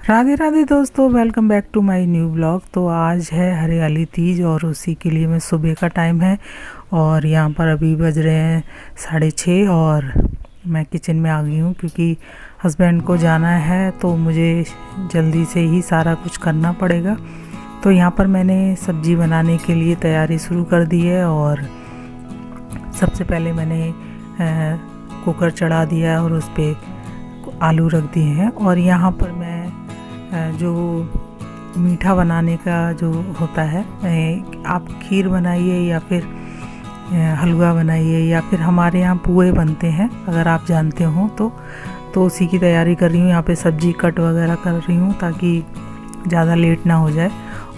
राधे राधे दोस्तों, welcome back to my new blog. तो आज है हरियाली तीज और उसी के लिए मैं सुबह का टाइम है और यहाँ पर अभी बज रहे हैं 6:30 और मैं किचन में आ गई हूँ क्योंकि हस्बैंड को जाना है तो मुझे जल्दी से ही सारा कुछ करना पड़ेगा। तो यहाँ पर मैंने सब्ज़ी बनाने के लिए तैयारी शुरू कर दी है और सबसे पहले मैंने कुकर चढ़ा दिया और उस पर आलू रख दिए हैं। और यहाँ पर मैं जो मीठा बनाने का जो होता है, आप खीर बनाइए या फिर हलवा बनाइए या फिर हमारे यहाँ पुए बनते हैं, अगर आप जानते हो तो उसी की तैयारी कर रही हूँ। यहाँ पे सब्ज़ी कट वगैरह कर रही हूँ ताकि ज़्यादा लेट ना हो जाए।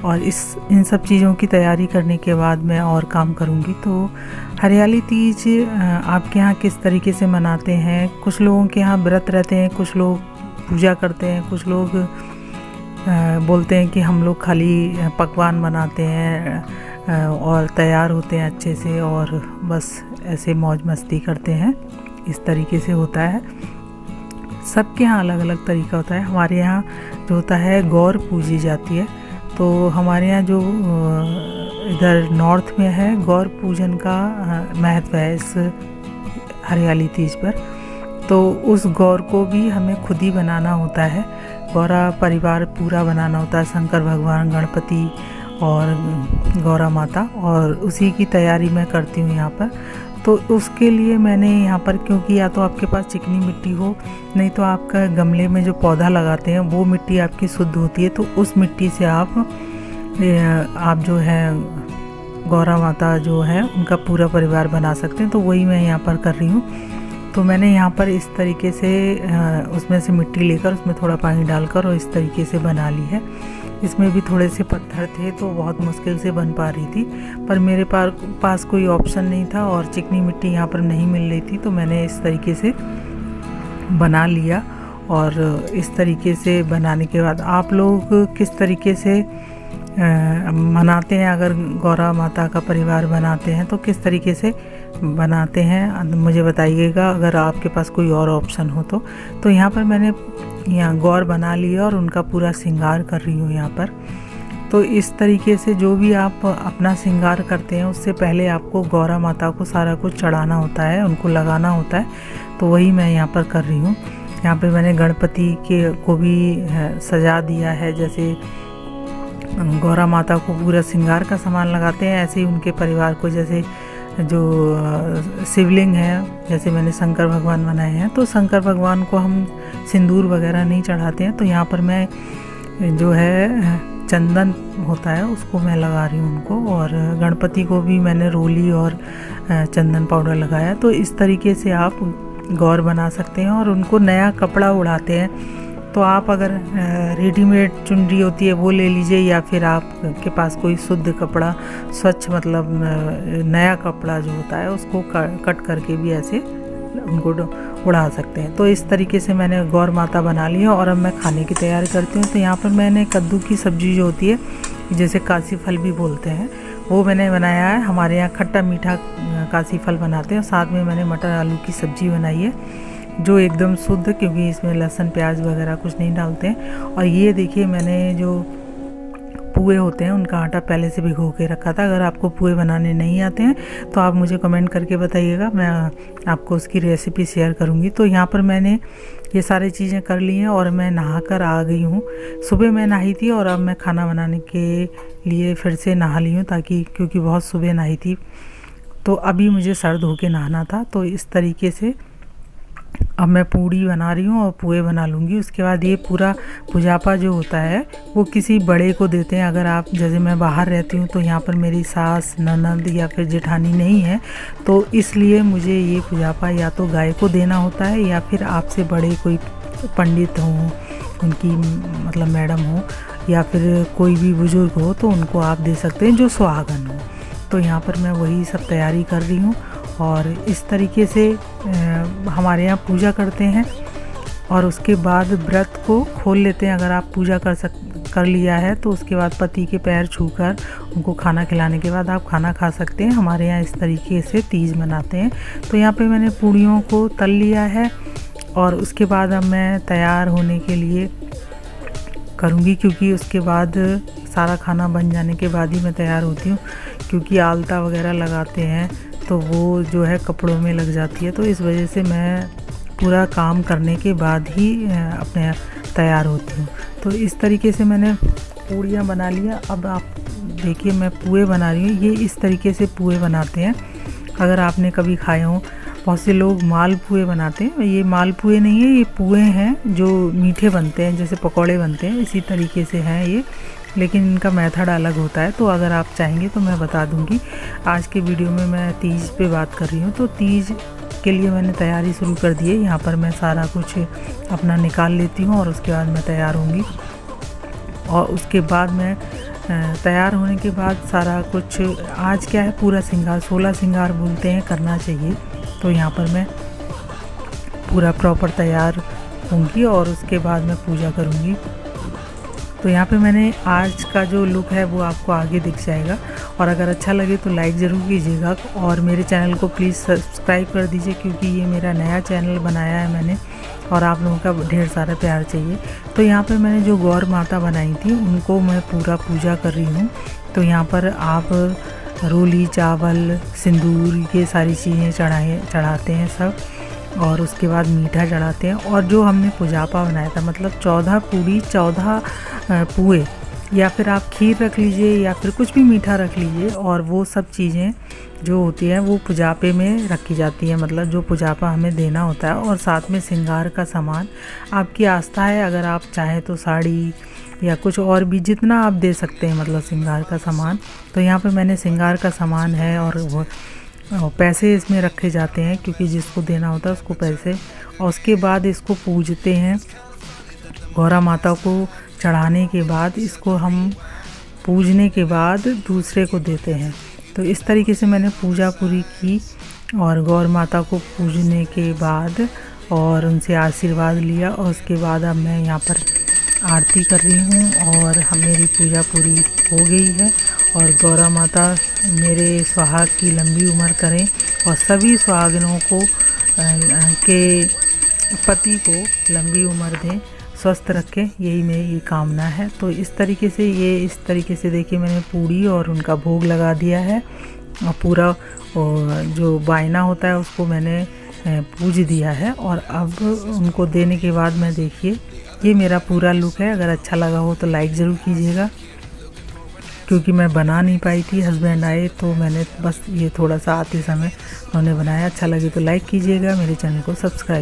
और इन सब चीज़ों की तैयारी करने के बाद मैं और काम करूँगी। तो हरियाली तीज आपके यहाँ किस तरीके से मनाते हैं? कुछ लोगों के यहाँ व्रत रहते हैं, कुछ लोग पूजा करते हैं, कुछ लोग बोलते हैं कि हम लोग खाली पकवान बनाते हैं और तैयार होते हैं अच्छे से और बस ऐसे मौज मस्ती करते हैं। इस तरीके से होता है, सबके यहाँ अलग अलग तरीका होता है। हमारे यहाँ जो होता है गौर पूजी जाती है, तो हमारे यहाँ जो इधर नॉर्थ में है गौर पूजन का महत्व है इस हरियाली तीज पर। तो उस गौर को भी हमें खुद ही बनाना होता है, गौरा परिवार पूरा बनाना होता है, शंकर भगवान, गणपति और गौरा माता, और उसी की तैयारी मैं करती हूँ यहाँ पर। तो उसके लिए मैंने यहाँ पर, क्योंकि या तो आपके पास चिकनी मिट्टी हो, नहीं तो आपका गमले में जो पौधा लगाते हैं वो मिट्टी आपकी शुद्ध होती है, तो उस मिट्टी से आप जो है गौरा माता जो है उनका पूरा परिवार बना सकते हैं। तो वही मैं यहाँ पर कर रही हूँ। तो मैंने यहाँ पर इस तरीके से उसमें से मिट्टी लेकर उसमें थोड़ा पानी डालकर और इस तरीके से बना ली है। इसमें भी थोड़े से पत्थर थे तो बहुत मुश्किल से बन पा रही थी, पर मेरे पास कोई ऑप्शन नहीं था और चिकनी मिट्टी यहाँ पर नहीं मिल रही थी, तो मैंने इस तरीके से बना लिया। और इस तरीके से बनाने के बाद आप लोग किस तरीके से मनाते हैं? अगर गौरा माता का परिवार बनाते हैं तो किस तरीके से बनाते हैं मुझे बताइएगा, अगर आपके पास कोई और ऑप्शन हो तो यहाँ पर मैंने यहाँ गौर बना लिया और उनका पूरा श्रृंगार कर रही हूँ यहाँ पर। तो इस तरीके से जो भी आप अपना श्रृंगार करते हैं उससे पहले आपको गौरा माता को सारा कुछ चढ़ाना होता है, उनको लगाना होता है। तो वही मैं यहाँ पर कर रही हूँ। यहाँ पे मैंने गणपति को भी सजा दिया है, जैसे गौरा माता को पूरा श्रृंगार का सामान लगाते हैं, ऐसे ही उनके परिवार को, जैसे जो शिवलिंग है, जैसे मैंने शंकर भगवान बनाए हैं तो शंकर भगवान को हम सिंदूर वगैरह नहीं चढ़ाते हैं। तो यहाँ पर मैं जो है चंदन होता है उसको मैं लगा रही हूँ उनको, और गणपति को भी मैंने रोली और चंदन पाउडर लगाया। तो इस तरीके से आप गौर बना सकते हैं और उनको नया कपड़ा उड़ाते हैं। तो आप अगर रेडीमेड चुनरी होती है वो ले लीजिए, या फिर आपके पास कोई शुद्ध कपड़ा, स्वच्छ मतलब नया कपड़ा जो होता है उसको कट करके भी ऐसे उनको उड़ा सकते हैं। तो इस तरीके से मैंने गौर माता बना ली है और अब मैं खाने की तैयारी करती हूँ। तो यहाँ पर मैंने कद्दू की सब्ज़ी जो होती है, जैसे काशी फल भी बोलते हैं, वो मैंने बनाया है। हमारे यहाँ खट्टा मीठा काशी फल बनाते हैं। साथ में मैंने मटर आलू की सब्ज़ी बनाई है जो एकदम शुद्ध, क्योंकि इसमें लहसुन प्याज वगैरह कुछ नहीं डालते हैं। और ये देखिए मैंने जो पुए होते हैं उनका आटा पहले से भिगो के रखा था। अगर आपको पुए बनाने नहीं आते हैं तो आप मुझे कमेंट करके बताइएगा, मैं आपको उसकी रेसिपी शेयर करूँगी। तो यहाँ पर मैंने ये सारी चीज़ें कर ली हैं और मैं नहा कर आ गई हूँ। सुबह मैं नहाई थी और अब मैं खाना बनाने के लिए फिर से नहा ली हूँ, ताकि क्योंकि बहुत सुबह नहाई थी तो अभी मुझे सर धो के नहाना था। तो इस तरीके से अब मैं पूड़ी बना रही हूँ और पुए बना लूँगी। उसके बाद ये पूरा पुजापा जो होता है वो किसी बड़े को देते हैं। अगर आप, जैसे मैं बाहर रहती हूँ तो यहाँ पर मेरी सास, ननद या फिर जेठानी नहीं है, तो इसलिए मुझे ये पुजापा या तो गाय को देना होता है या फिर आपसे बड़े कोई पंडित हों, उनकी मतलब मैडम हो, या फिर कोई भी बुज़ुर्ग हो तो उनको आप दे सकते हैं जो सुहागन हो। तो यहाँ पर मैं वही सब तैयारी कर रही हूँ और इस तरीके से हमारे यहाँ पूजा करते हैं और उसके बाद व्रत को खोल लेते हैं। अगर आप पूजा कर लिया है तो उसके बाद पति के पैर छूकर उनको खाना खिलाने के बाद आप खाना खा सकते हैं। हमारे यहाँ इस तरीके से तीज मनाते हैं। तो यहाँ पे मैंने पूड़ियों को तल लिया है और उसके बाद अब मैं तैयार होने के लिए करूँगी, क्योंकि उसके बाद सारा खाना बन जाने के बाद ही मैं तैयार होती हूँ, क्योंकि आलता वगैरह लगाते हैं तो वो जो है कपड़ों में लग जाती है। तो इस वजह से मैं पूरा काम करने के बाद ही अपने तैयार होती हूँ। तो इस तरीके से मैंने पूड़ियाँ बना लिया। अब आप देखिए मैं पुए बना रही हूँ। ये इस तरीके से पुए बनाते हैं, अगर आपने कभी खाए हों। बहुत से लोग मालपुए बनाते हैं, ये मालपुए नहीं है, ये पुए हैं जो मीठे बनते हैं, जैसे पकौड़े बनते हैं इसी तरीके से हैं ये, लेकिन इनका मेथड अलग होता है। तो अगर आप चाहेंगे तो मैं बता दूंगी। आज के वीडियो में मैं तीज पे बात कर रही हूँ। तो तीज के लिए मैंने तैयारी शुरू कर दी है। यहाँ पर मैं सारा कुछ अपना निकाल लेती हूँ और उसके बाद मैं तैयार होंगी। और उसके बाद मैं तैयार होने के बाद सारा कुछ, आज क्या है, पूरा श्रृंगार, 16 श्रृंगार बोलते हैं, करना चाहिए। तो यहाँ पर मैं पूरा प्रॉपर तैयार होंगी और उसके बाद मैं पूजा करूँगी। तो यहाँ पे मैंने आज का जो लुक है वो आपको आगे दिख जाएगा। और अगर अच्छा लगे तो लाइक ज़रूर कीजिएगा और मेरे चैनल को प्लीज़ सब्सक्राइब कर दीजिए, क्योंकि ये मेरा नया चैनल बनाया है मैंने और आप लोगों का ढेर सारा प्यार चाहिए। तो यहाँ पे मैंने जो गौर माता बनाई थी उनको मैं पूरा पूजा कर रही हूँ। तो यहाँ पर आप रोली, चावल, सिंदूर, ये सारी चीज़ें चढ़ाते हैं सब, और उसके बाद मीठा चढ़ाते हैं। और जो हमने पुजापा बनाया था, मतलब 14 पूड़ी, 14 पुए, या फिर आप खीर रख लीजिए या फिर कुछ भी मीठा रख लीजिए, और वो सब चीज़ें जो होती हैं वो पुजापे में रखी जाती हैं, मतलब जो पुजापा हमें देना होता है। और साथ में श्रृंगार का सामान, आपकी आस्था है, अगर आप चाहें तो साड़ी या कुछ और भी जितना आप दे सकते हैं, मतलब श्रृंगार का सामान। तो यहाँ पे मैंने श्रृंगार का सामान है, और वो पैसे इसमें रखे जाते हैं, क्योंकि जिसको देना होता है उसको पैसे। और उसके बाद इसको पूजते हैं। गौरा माता को चढ़ाने के बाद इसको हम पूजने के बाद दूसरे को देते हैं। तो इस तरीके से मैंने पूजा पूरी की और गौर माता को पूजने के बाद और उनसे आशीर्वाद लिया। और उसके बाद अब मैं यहाँ पर आरती कर रही हूँ और मेरी पूजा पूरी हो गई है। और गौरा माता मेरे सुहाग की लंबी उम्र करें और सभी सुहागिनों को के पति को लंबी उम्र दें, स्वस्थ रखें, यही मेरी कामना है। तो इस तरीके से देखिए मैंने पूड़ी और उनका भोग लगा दिया है, और पूरा जो बायना होता है उसको मैंने पूज दिया है। और अब उनको देने के बाद मैं, देखिए ये मेरा पूरा लुक है। अगर अच्छा लगा हो तो लाइक ज़रूर कीजिएगा, क्योंकि मैं बना नहीं पाई थी, हस्बैंड आए तो मैंने बस ये थोड़ा सा आते समय उन्होंने बनाया। अच्छा लगे तो लाइक कीजिएगा, मेरे चैनल को सब्सक्राइब